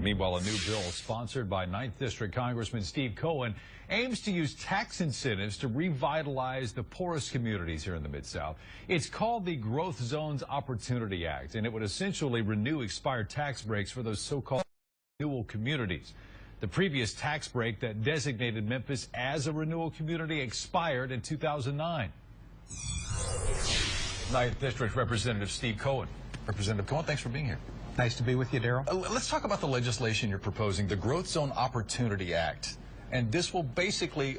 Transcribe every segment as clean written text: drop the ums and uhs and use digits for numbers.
Meanwhile, a new bill sponsored by 9th District Congressman Steve Cohen aims to use tax incentives to revitalize the poorest communities here in the Mid-South. It's called the Growth Zones Opportunity Act, and it would essentially renew expired tax breaks for those so-called renewal communities. The previous tax break that designated Memphis as a renewal community expired in 2009. 9th District Representative Steve Cohen. Representative Cohen, thanks for being here. Nice to be with you, Darrell. Let's talk about the legislation you're proposing, the Growth Zone Opportunity Act. And this will basically,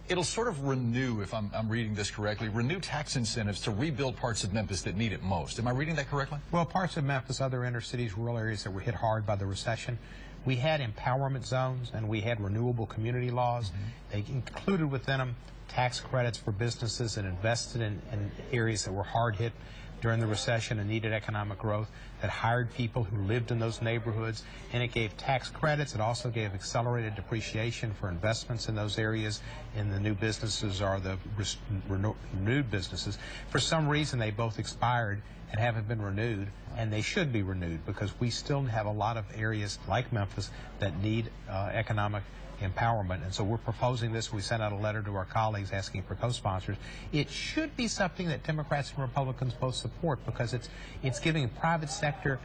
it'll sort of renew, if I'm reading this correctly, renew tax incentives to rebuild parts of Memphis that need it most. Am I reading that correctly? Well, parts of Memphis, other inner cities, rural areas that were hit hard by the recession, we had empowerment zones and we had renewable community laws. They included within them tax credits for businesses that invested in areas that were hard hit during the recession and needed economic growth, that hired people who lived in those neighborhoods, and it gave tax credits. It also gave accelerated depreciation for investments in those areas in the new businesses or the renewed businesses. For some reason, they both expired and haven't been renewed, and they should be renewed because we still have a lot of areas like Memphis that need economic empowerment. And so we're proposing this. We sent out a letter to our colleagues asking for co-sponsors. It should be something that Democrats and Republicans both support because it's giving private sector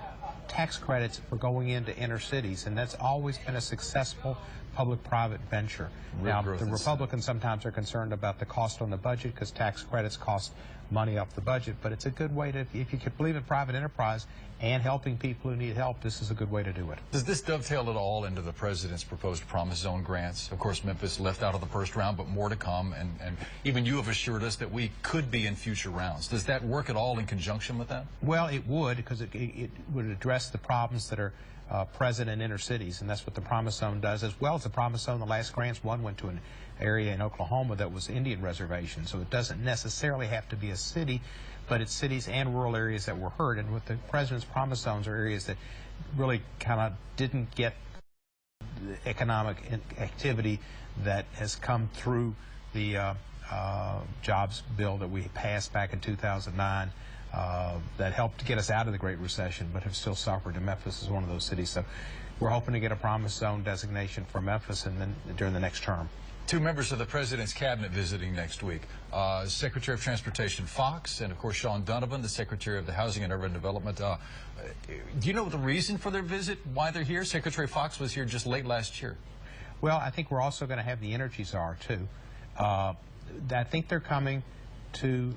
tax credits for going into inner cities, and that's always been a successful public-private venture. Now, the Republicans sometimes are concerned about the cost on the budget because tax credits cost money off the budget, but it's a good way to, if you could believe in private enterprise and helping people who need help, this is a good way to do it. Does this dovetail at all into the president's proposed Promise Zone grants? Of course, Memphis left out of the first round, but more to come, and even you have assured us that we could be in future rounds. Does that work at all in conjunction with that? Well, it would, because it would address the problems that are present in inner cities, and that's what the Promise Zone does, as well as the Promise Zone. The last grants, one went to an area in Oklahoma that was Indian reservation, so it doesn't necessarily have to be a city, but it's cities and rural areas that were hurt. And with the president's Promise Zones are areas that really kind of didn't get the economic activity that has come through the jobs bill that we passed back in 2009. That helped get us out of the Great Recession, but have still suffered, and Memphis is one of those cities. So we're hoping to get a Promise Zone designation for Memphis and then during the next term. Two members of the president's cabinet visiting next week. Secretary of Transportation Fox and, of course, Sean Donovan, the Secretary of the Housing and Urban Development. Do you know the reason for their visit, why they're here? Secretary Fox was here just late last year. Well, I think we're also going to have the energy czar, too. I think they're coming to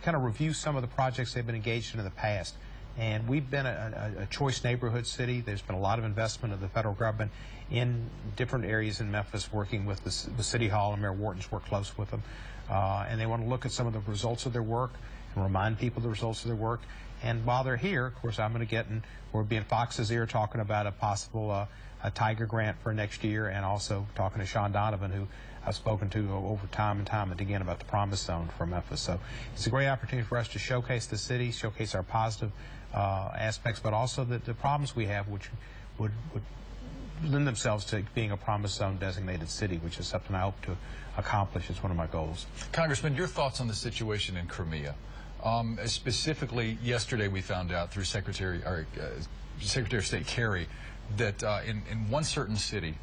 kind of review some of the projects they've been engaged in the past. And we've been a choice neighborhood city. There's been a lot of investment of the federal government in different areas in Memphis, working with the City Hall, and Mayor Wharton's worked close with them. And they want to look at some of the results of their work and remind people of the results of their work. And while they're here, of course, I'm going to get in, we'll be in Fox's ear talking about a possible a Tiger grant for next year, and also talking to Sean Donovan, who I've spoken to over time and time and again about the Promise Zone for Memphis. So it's a great opportunity for us to showcase the city, showcase our positive aspects, but also the problems we have, which would lend themselves to being a Promise Zone designated city, which is something I hope to accomplish. It's one of my goals. Congressman, your thoughts on the situation in Crimea? Specifically, yesterday we found out through Secretary of State Kerry that in one certain city,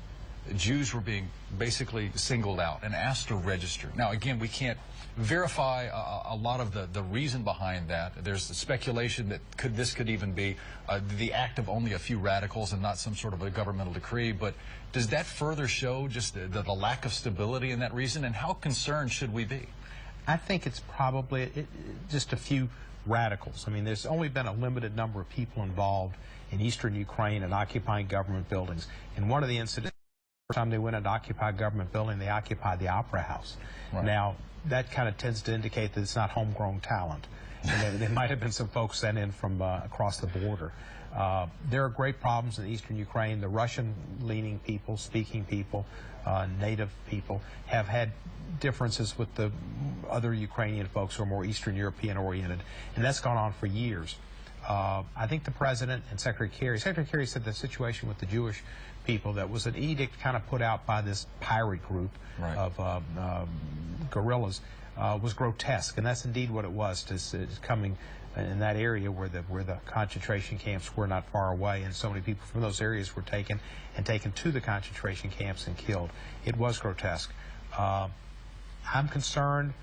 Jews were being basically singled out and asked to register. Now, again, we can't verify a lot of the reason behind that. There's the speculation that this could even be the act of only a few radicals and not some sort of a governmental decree. But does that further show just the lack of stability in that reason, and how concerned should we be? I think it's probably just a few radicals. I mean, there's only been a limited number of people involved in eastern Ukraine and occupying government buildings. In one of the incidents, the first time they went into occupy a government building, they occupied the Opera House. Right. Now, that kind of tends to indicate that it's not homegrown talent. And there might have been some folks sent in from across the border. There are great problems in eastern Ukraine. The Russian-leaning people, speaking people, native people, have had differences with the other Ukrainian folks who are more Eastern European-oriented, and that's gone on for years. I think the President and Secretary Kerry said the situation with the Jewish people, that was an edict kind of put out by this pirate group, right, of guerrillas was grotesque, and that's indeed what it was. Coming in that area where the concentration camps were not far away, and so many people from those areas were taken to the concentration camps and killed. It was grotesque. I'm concerned,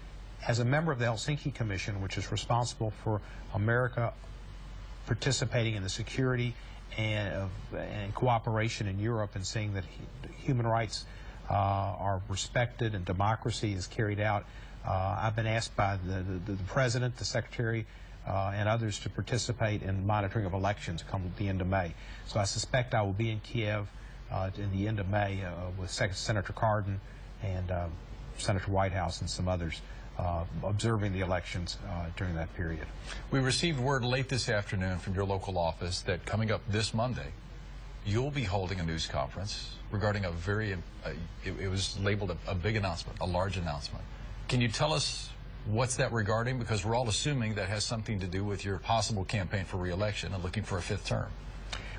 as a member of the Helsinki Commission, which is responsible for America participating in the security and cooperation in Europe, and seeing that human rights are respected and democracy is carried out. I've been asked by the President, the Secretary, and others to participate in monitoring of elections come the end of May. So I suspect I will be in Kiev in the end of May with Senator Cardin and Senator Whitehouse and some others, observing the elections during that period. We received word late this afternoon from your local office that coming up this Monday, you'll be holding a news conference regarding a very, it was labeled a big announcement, a large announcement. Can you tell us what's that regarding? Because we're all assuming that has something to do with your possible campaign for re-election and looking for a 5th term.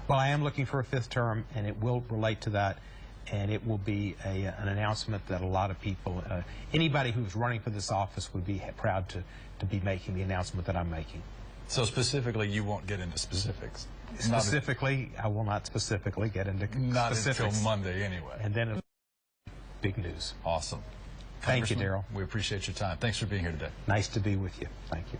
Well, I am looking for a 5th term, and it will relate to that, and it will be an announcement that a lot of people, anybody who's running for this office would be proud to be making the announcement that I'm making. So specifically, you won't get into specifics? Specifically, I will not specifically get into specifics. Not until Monday anyway. And then big news. Awesome. Thank you, Darrell. We appreciate your time. Thanks for being here today. Nice to be with you. Thank you.